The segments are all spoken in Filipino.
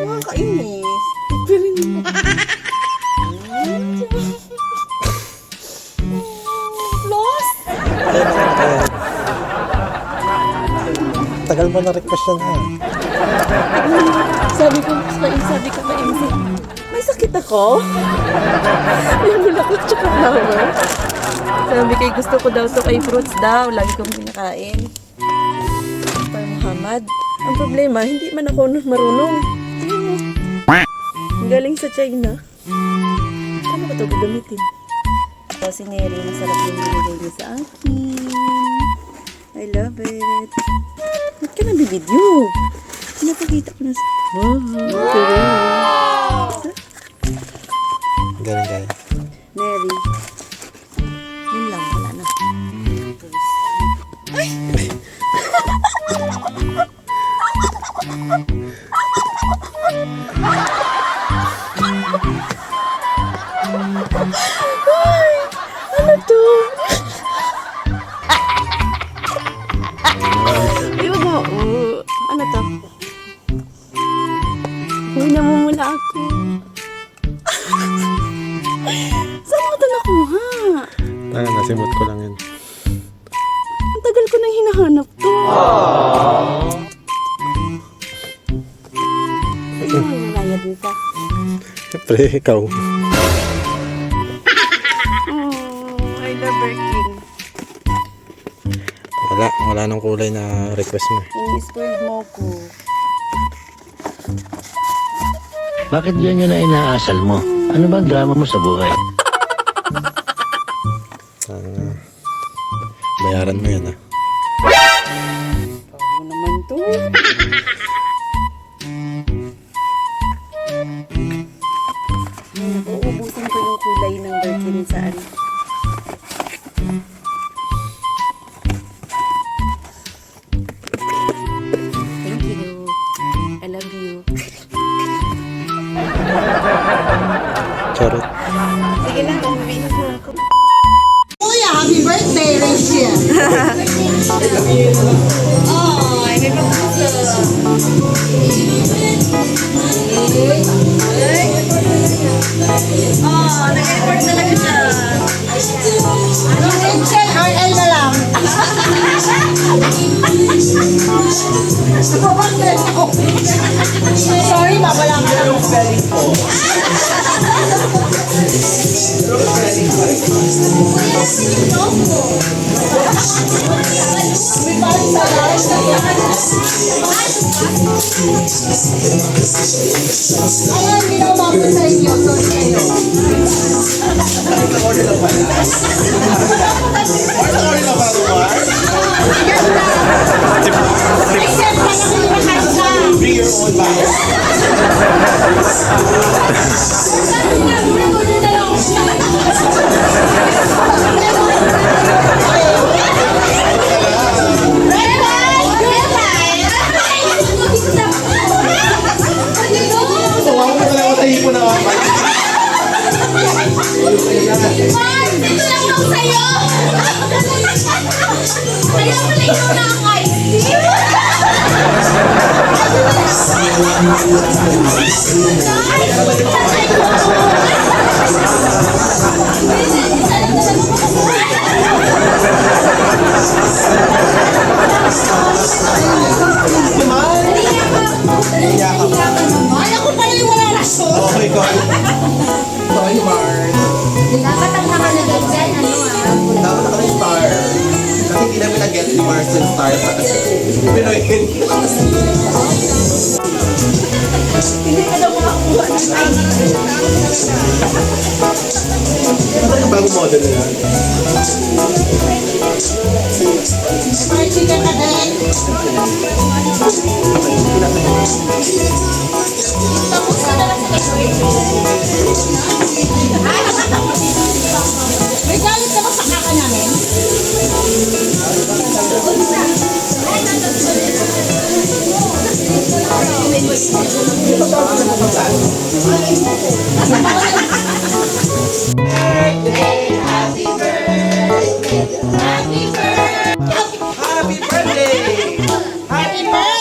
Nakakainis. Pero hindi mo. Lost? Tagal mo na request yan ha. Sabi ko kay MC, may sakit ako? May bulaklak tsaka flower. Sabi kay gusto ko daw to kay fruits daw. Lagi kong pinakain. Par Muhammad. Ang problema, hindi man ako marunong. Ayun mo. Ang galing sa China. Ano ba ito gagamitin? So, si Neri, masarap yung binigay niya sa akin. I love it. Ba't ka nabibidyo? Pinapakita ko na sa... Galing galing. Neri. Yun lang, wala na. Ay, ano to? Ay, wag mo. Ano to? Huna mo muna ako. Saan mo ito nakuha? Nasimot ko lang yun. Ang tagal ko nang hinahanap to. Sige mo, malayad mo ka. Siyempre, ikaw. I love Birkin. Wala nang kulay na request mo. Ini-spoiled mo ko. Bakit yan yun na inaasal mo? Ano bang drama mo sa buhay? Bayaran mo yan ha. Ano naman to? Uubusin ko yung kulay ng Birkin sa ano. Thank you. I love you. Charot. Sige lang, mabibinis na ako. Kuya, happy birthday, Rachel! Oh, ay may papuso. Oh, nag-report talaga siya. Rachel, RL na lang. Napapagdala ako. Sorry, mawala ka lang ng spelling ko. May parang sa lahat na yan. Ayan, binabako sa inyo. Sorry kayo. Bring your own bag. Huwag mo na matahin mo na kapag. Ay, ako pala yung wala rason. Oh my God. Sorry, Mars. Dapat ang nakalagay dyan, Dapat ako yung star. Kasi hindi namin nag-get ni Mars yung star. Pero yun. Hindi ka daw makakuha ng Ano yung bagong model nila? Party ka na din. Tapos ka na lang sa may galit ka ba sa kaka namin? Happy birthday! Happy birthday!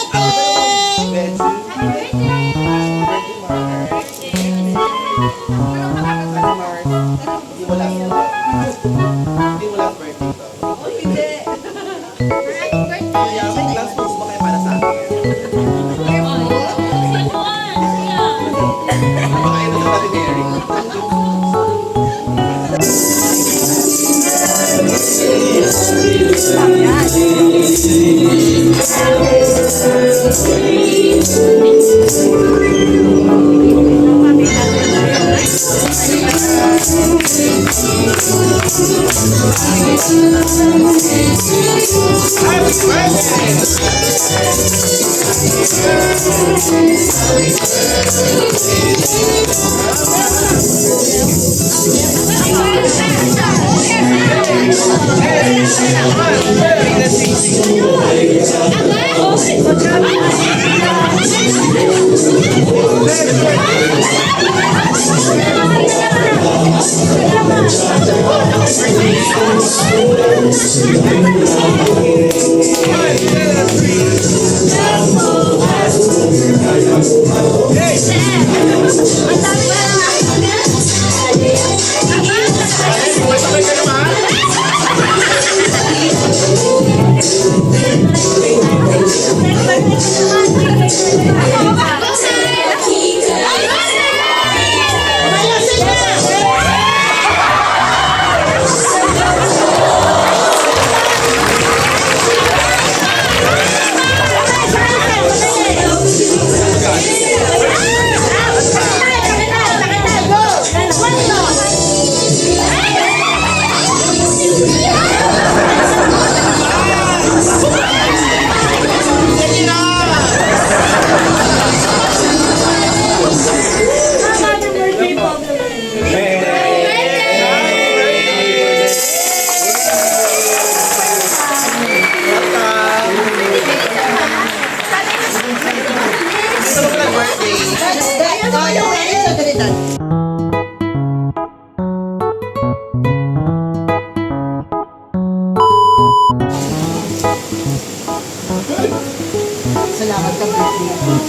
Salamat ka, birthday.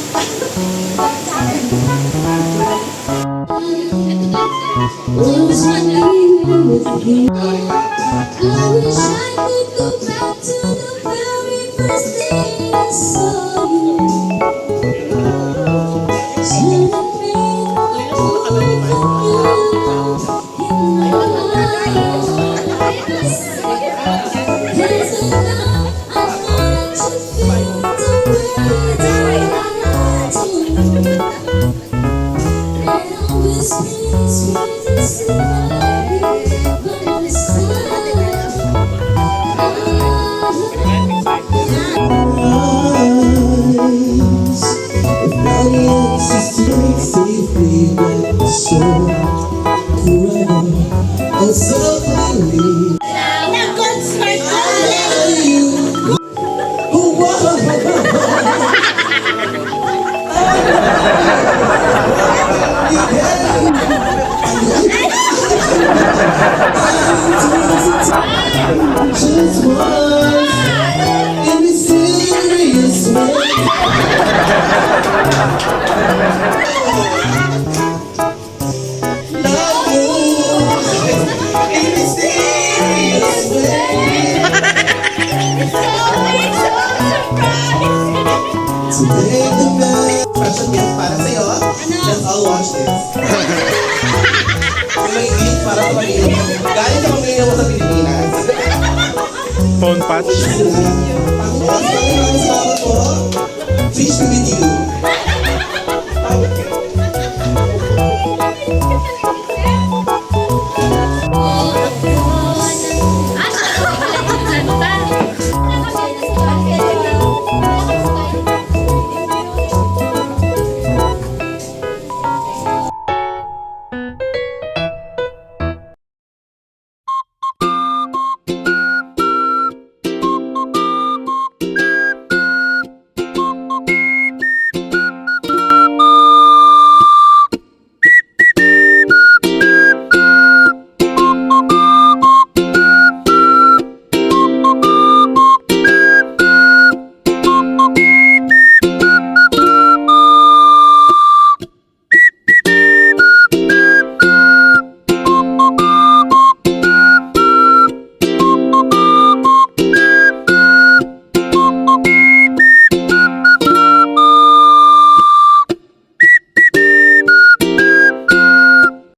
I wish I could go back to the very first day I saw you. Special gift para sa'yo. Let's all watch this. May gift para sa pamilya mo. Galing sa pamilya mo sa Pilipinas. Phone patch. Salamat po.